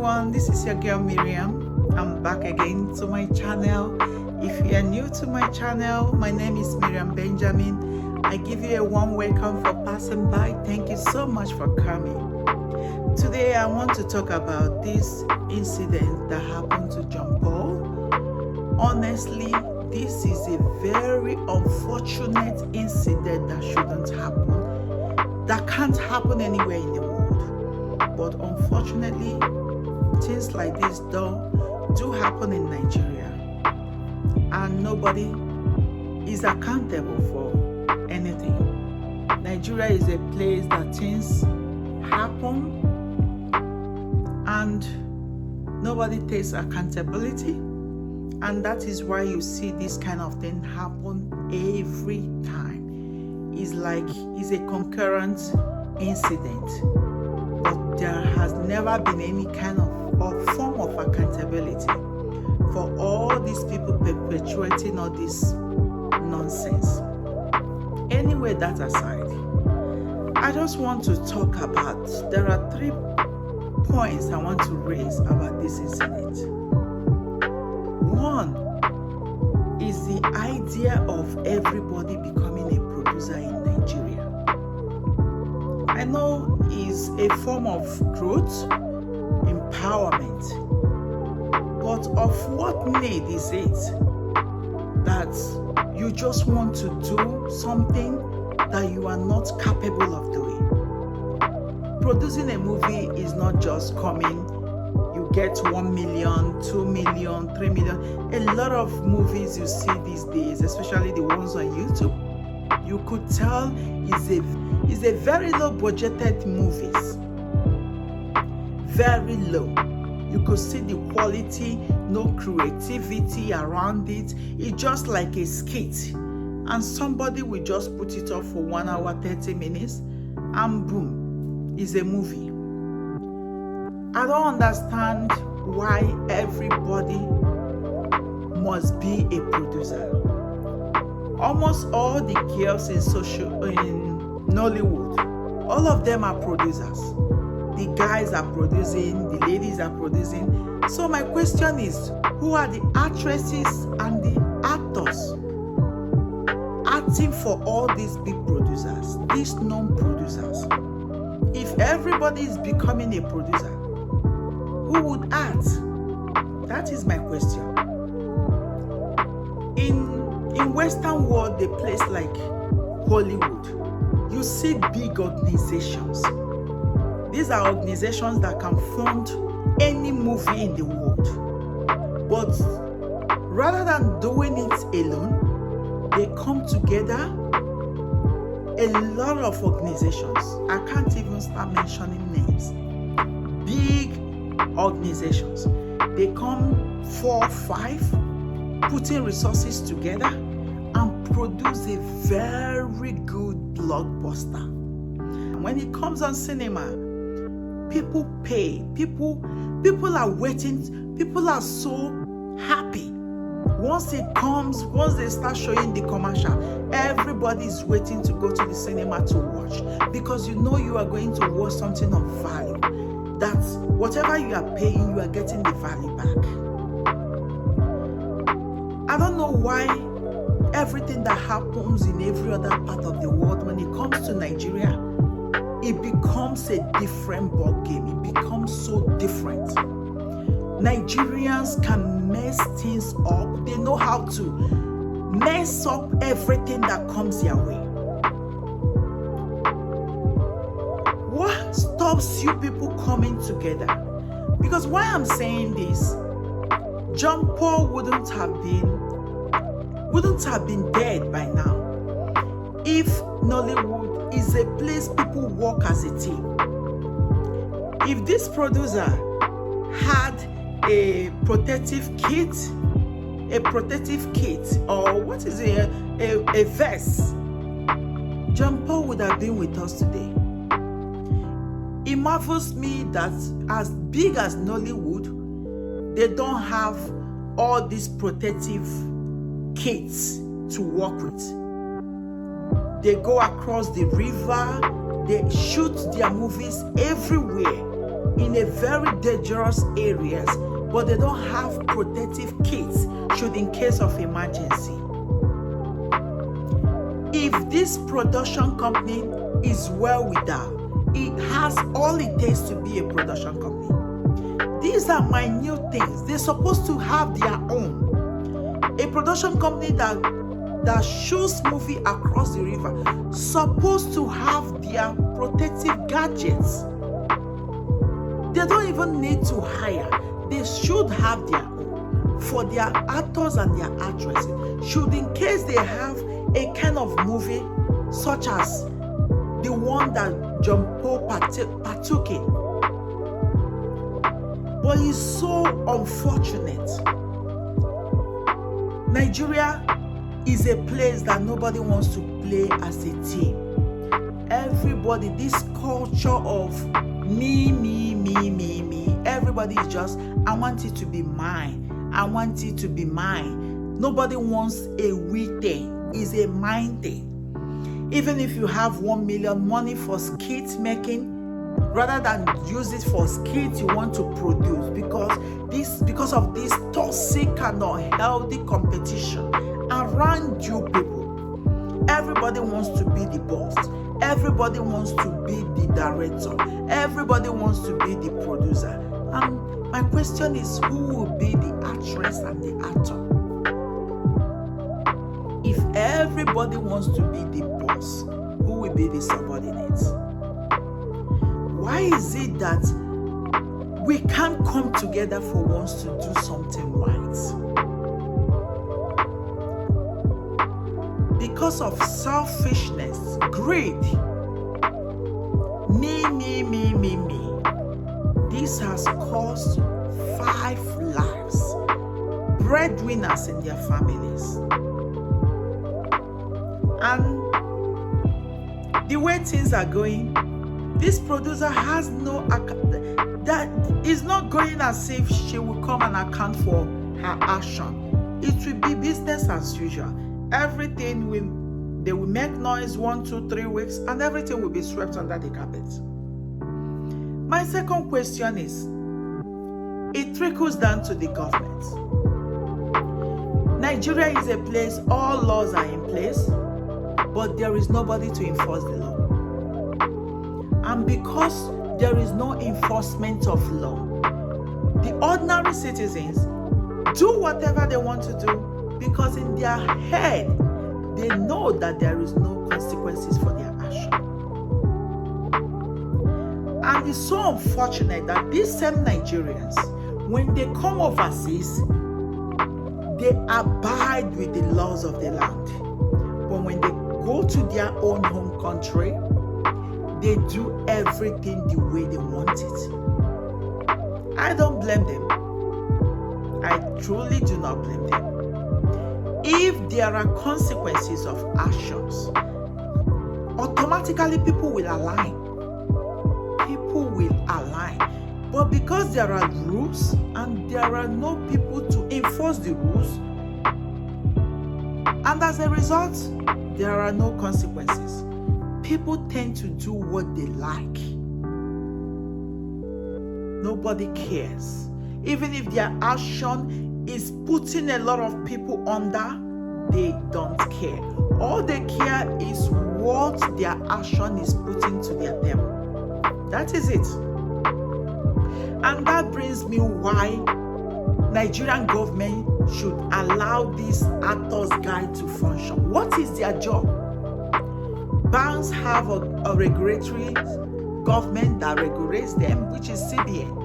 everyone, this is your girl Miriam. I'm back again to my channel. If you are new to my channel, my name is Miriam Benjamin. I give you a warm welcome for passing by. Thank you so much for coming. Today I want to talk about this incident that happened to John Paul. Honestly, this is a very unfortunate incident that shouldn't happen. That can't happen anywhere in the world. But unfortunately, things like this do happen in Nigeria. And nobody is accountable for anything. Nigeria is a place that things happen and nobody takes accountability. And that is why you see this kind of thing happen every time. It's a concurrent incident. But there has never been any kind of or form of accountability for all these people perpetuating all this nonsense. Anyway, that aside, I just want to talk about, there are 3 points I want to raise about this incident. One is the idea of everybody becoming a producer in Nigeria. I know it's a form of growth, empowerment, but of what need is it that you just want to do something that you are not capable of doing? Producing a movie is not just coming, you get 1 million, 2 million, 3 million. A lot of movies you see these days, especially the ones on YouTube, you could tell is a very low budgeted movies. Very low. You could see the quality, no creativity around it. It's just like a skit. And somebody will just put it up for 1 hour, 30 minutes, and boom, it's a movie. I don't understand why everybody must be a producer. Almost all the girls in Nollywood, all of them are producers. The guys are producing, the ladies are producing. So my question is, who are the actresses and the actors acting for all these big producers, these non-producers? If everybody is becoming a producer, who would act? That is my question. In Western world, a place like Hollywood, you see big organizations. These are organizations that can fund any movie in the world. But rather than doing it alone, they come together. A lot of organizations, I can't even start mentioning names, big organizations. They come 4, 5, putting resources together and produce a very good blockbuster. When it comes on cinema, people pay. People are waiting. People are so happy. Once it comes, once they start showing the commercial, everybody is waiting to go to the cinema to watch, because you know you are going to watch something of value. That whatever you are paying, you are getting the value back. I don't know why everything that happens in every other part of the world, when it comes to Nigeria, it becomes a different ball game. It becomes so different. Nigerians can mess things up. They know how to mess up everything that comes their way. What stops you people coming together? Because why I'm saying this, John Paul wouldn't have been dead by now if Nollywood is a place people work as a team. If this producer had a protective kit, or what is it, a vest, John Paul would have been with us today. It marvels me that as big as Nollywood, they don't have all these protective kits to work with. They go across the river, they shoot their movies everywhere. in a very dangerous areas, but they don't have protective kits should in case of emergency. If this production company is well endowed, it has all it takes to be a production company. These are minute things. They're supposed to have their own. A production company that shoots movie across the river supposed to have their protective gadgets. They don't even need to hire. They should have their own for their actors and their actresses. Should in case they have a kind of movie such as the one that John Paul partook in. But it's so unfortunate. Nigeria is a place that nobody wants to play as a team. Everybody, this culture of me, everybody is just, I want it to be mine. I want it to be mine. Nobody wants a we thing. It's a mine thing. Even if you have 1 million money for skit making, rather than use it for skits you want to produce, because of this toxic and unhealthy competition around you people. Everybody wants to be the boss. Everybody wants to be the director. Everybody wants to be the producer. And my question is, who will be the actress and the actor? If everybody wants to be the boss, who will be the subordinates? Why is it that we can't come together for once to do something right? Because of selfishness, greed, me. This has cost 5 lives, breadwinners in their families. And the way things are going, this producer has no that is not going as if she will come and account for her action. It will be business as usual. Everything they will make noise 1, 2, 3 weeks, and everything will be swept under the carpet. My second question is, it trickles down to the government. Nigeria is a place, all laws are in place, but there is nobody to enforce the law. And because there is no enforcement of law, the ordinary citizens do whatever they want to do because in their head, they know that there is no consequences for their action. And it's so unfortunate that these same Nigerians, when they come overseas, they abide with the laws of the land. But when they go to their own home country, they do everything the way they want it. I don't blame them. I truly do not blame them. If there are consequences of actions, automatically people will align. People will align. But because there are rules and there are no people to enforce the rules, and as a result, there are no consequences, people tend to do what they like. Nobody cares. Even if their action is putting a lot of people under, they don't care. All they care is what their action is putting to their them. That is it. And that brings me why Nigerian government should allow this actors guide to function. What is their job? Banks have a regulatory government that regulates them, which is CBN.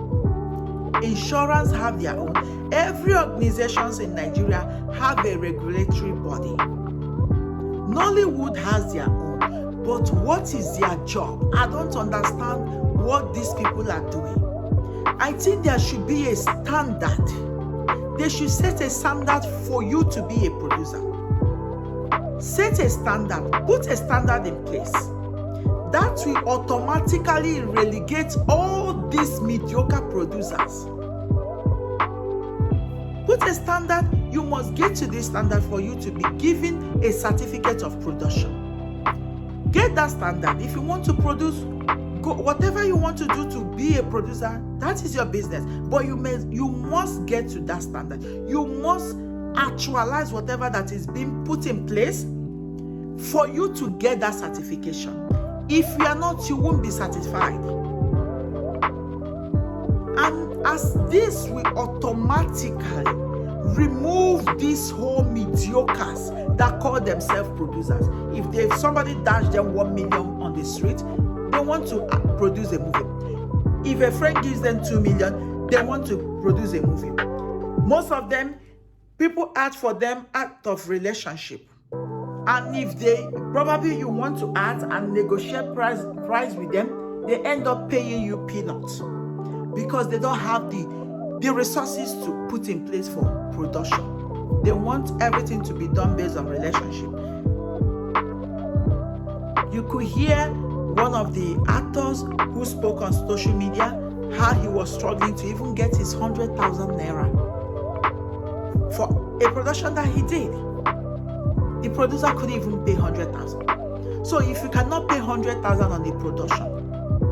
Insurance have their own. Every organizations in Nigeria have a regulatory body. Nollywood has their own. But what is their job? I don't understand what these people are doing. I think there should be a standard. They should set a standard for you to be a producer. Set a standard. Put a standard in place. That will automatically relegate all these mediocre producers. Put a standard. You must get to this standard for you to be given a certificate of production. Get that standard. If you want to produce, go, whatever you want to do to be a producer, that is your business. But you must get to that standard. You must actualize whatever that is being put in place for you to get that certification. If you are not, you won't be satisfied. And as this will automatically remove these whole mediocres that call themselves producers. If somebody dash them 1 million on the street, they want to produce a movie. If a friend gives them 2 million, they want to produce a movie. Most of them, people act for them out of relationship. And if probably you want to act and negotiate price with them, they end up paying you peanuts because they don't have the resources to put in place for production. They want everything to be done based on relationship. You could hear one of the actors who spoke on social media how he was struggling to even get his 100,000 naira for a production that he did. The producer couldn't even pay 100,000. So if you cannot pay 100,000 on the production,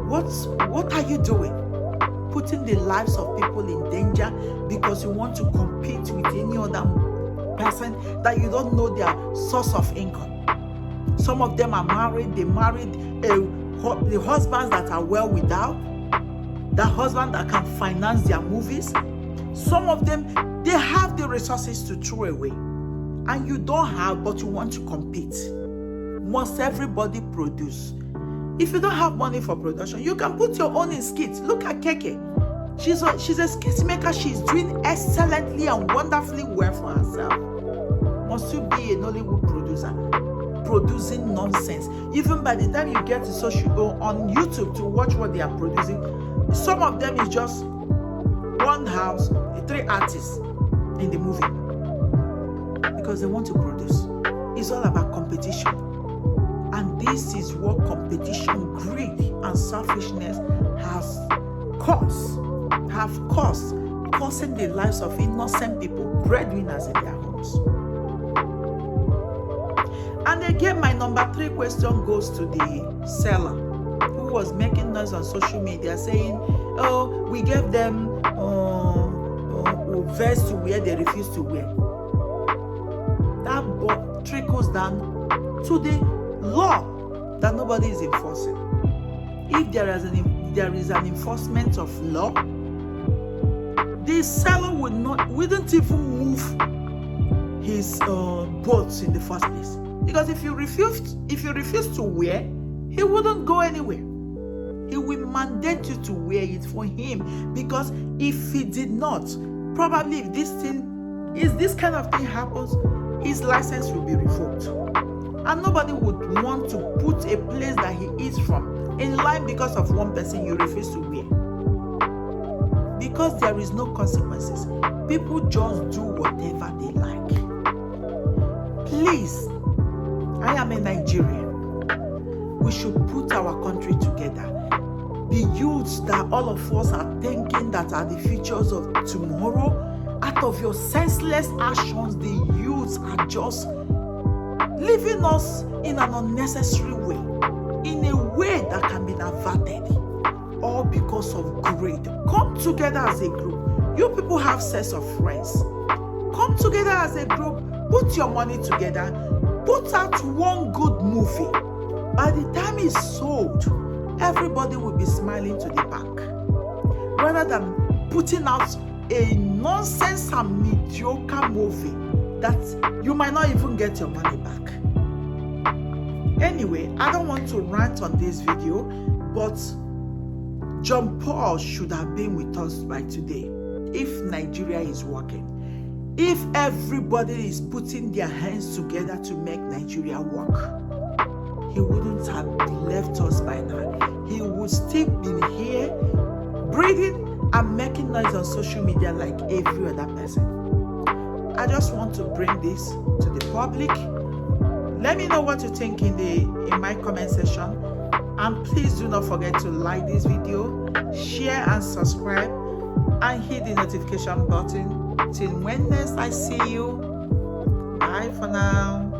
what are you doing? Putting the lives of people in danger because you want to compete with any other person that you don't know their source of income. Some of them are married. They married the husbands that are well without, the husband that can finance their movies. Some of them, they have the resources to throw away. And you don't have, but you want to compete. Must everybody produce? If you don't have money for production, you can put your own in skits. Look at Keke. She's a skit maker. She's doing excellently and wonderfully well for herself. Must you be a Nollywood producer producing nonsense? Even by the time you get to on YouTube to watch what they are producing, some of them is just one house, 3 artists in the movie. Because they want to produce. It's all about competition. And this is what competition, greed, and selfishness have caused, causing the lives of innocent people, breadwinners in their homes. And again, my number 3 question goes to the seller who was making noise on social media saying, oh, we gave them vest to wear, they refuse to wear. That trickles down to the law that nobody is enforcing. If there is an enforcement of law, the seller wouldn't even move his boats in the first place. Because if you refuse to wear, he wouldn't go anywhere. He will mandate you to wear it for him. Because if he did not, probably if this kind of thing happens, his license will be revoked. And nobody would want to put a place that he is from in line because of one person you refuse to wear. Because there is no consequences. People just do whatever they like. Please, I am a Nigerian. We should put our country together. The youths that all of us are thinking that are the futures of tomorrow, out of your senseless actions, the youths are just leaving us in an unnecessary way, in a way that can be averted, all because of greed. Come together as a group. You people have sets of friends. Come together as a group, put your money together, put out one good movie. By the time it's sold, everybody will be smiling to the back. Rather than putting out a nonsense and mediocre movie that you might not even get your money back. Anyway, I don't want to rant on this video, but John Paul should have been with us by today if Nigeria is working. If everybody is putting their hands together to make Nigeria work, he wouldn't have left us by now. He would still be here, breathing and making noise on social media like every other person. I just want to bring this to the public. Let me know what you think in my comment section. And please do not forget to like this video, share and subscribe, and hit the notification button. Till when next I see you. Bye for now.